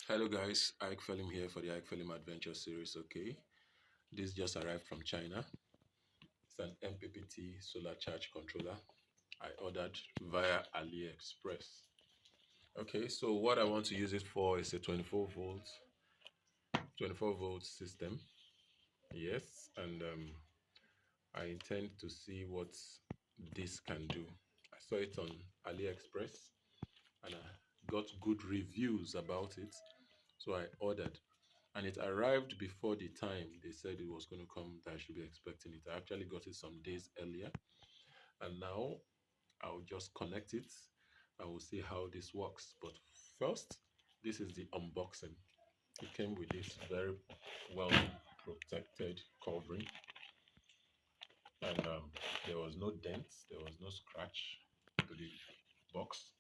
Hello guys, Ike Felim here for the Ike Felim Adventure series. Okay, this just arrived from China. It's an Mppt solar charge controller I ordered via AliExpress. Okay, so what I want to use it for is a 24 volt system. Yes, and I intend to see what this can do. I saw it on AliExpress and I got good reviews about it, so I ordered. And it arrived before the time they said it was going to come that I should be expecting it. I actually got it some days earlier, and now I'll just connect it and we'll see how this works. But first, this is the unboxing. It came with this very well protected covering, and there was no dents, there was no scratch to the box.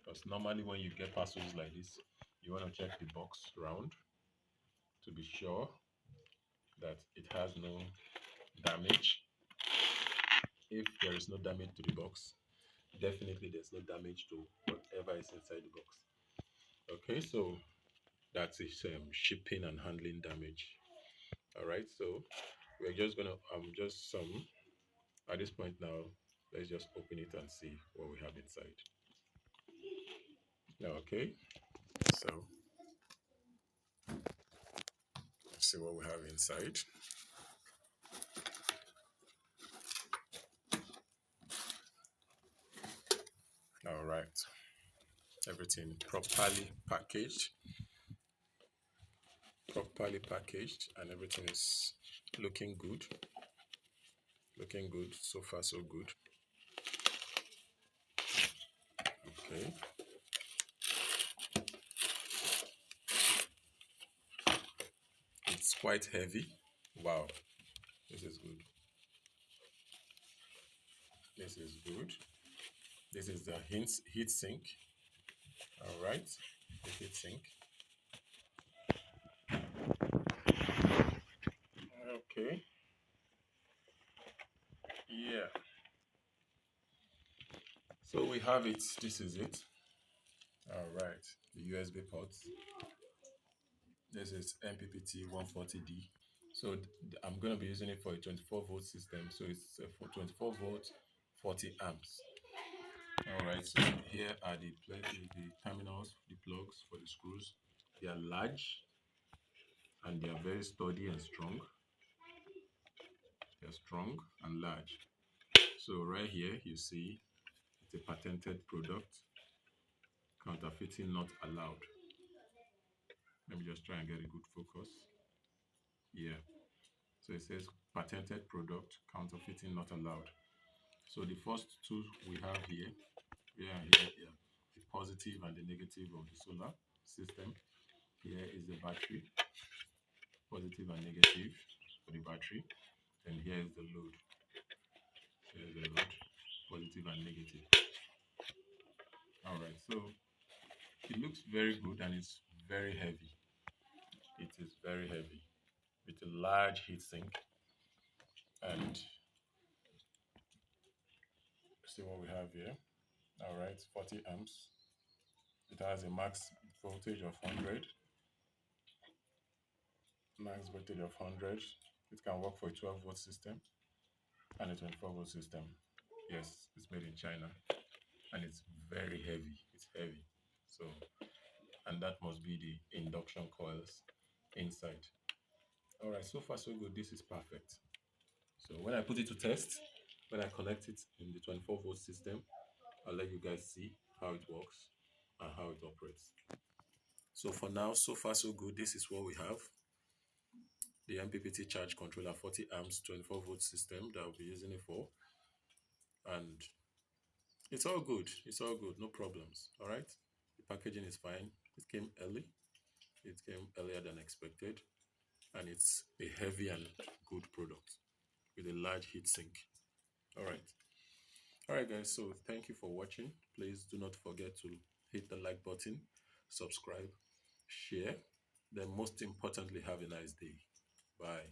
Because normally when you get parcels like this, you want to check the box round to be sure that it has no damage. If there is no damage to the box, definitely there's no damage to whatever is inside the box. Okay, so that's its shipping and handling damage. All right, so we're just gonna just at this point now, let's just open it and see what we have inside. Okay, so let's see what we have inside. All right, everything properly packaged, and everything is looking good. Looking good so far, so good. Okay, it's quite heavy. Wow, this is good. This is good. This is the heat sink. All right, the heat sink. Okay. Yeah. So we have it. This is it. All right. The USB ports. This is Mppt 140D. So I'm going to be using it for a 24 volt system. So it's for 24 volt, 40 amps. All right. So here are the terminals, the plugs for the screws. They are large and they are very sturdy and strong. They're strong and large. So right here you see it's a patented product. Counterfeiting not allowed. Let me just try and get a good focus. Yeah. So it says patented product, counterfeiting not allowed. So the first two we have here, here, the positive and the negative of the solar system. Here is the battery, positive and negative for the battery. And here is the load. Here is the load, positive and negative. All right, so it looks very good and it's very heavy. It is very heavy with a large heat sink, and see what we have here. All right, 40 amps. It has a max voltage of 100. Max voltage of 100. It can work for a 12 volt system and a 24 volt system. Yes, it's made in China and it's very heavy. It's heavy. So, and that must be the induction coils inside. All right, so far so good. This is perfect. So when I put it to test, when I connect it in the 24 volt system, I'll let you guys see how it works and how it operates. So for now, so far so good. This is what we have. The Mppt charge controller, 40 amps, 24 volt system that I'll be using it for. And it's all good. It's all good. No problems. All right. The packaging is fine. It came early. It came earlier than expected. And it's a heavy and good product with a large heat sink. All right. All right, guys. So thank you for watching. Please do not forget to hit the like button, subscribe, share. Then most importantly, have a nice day. Bye.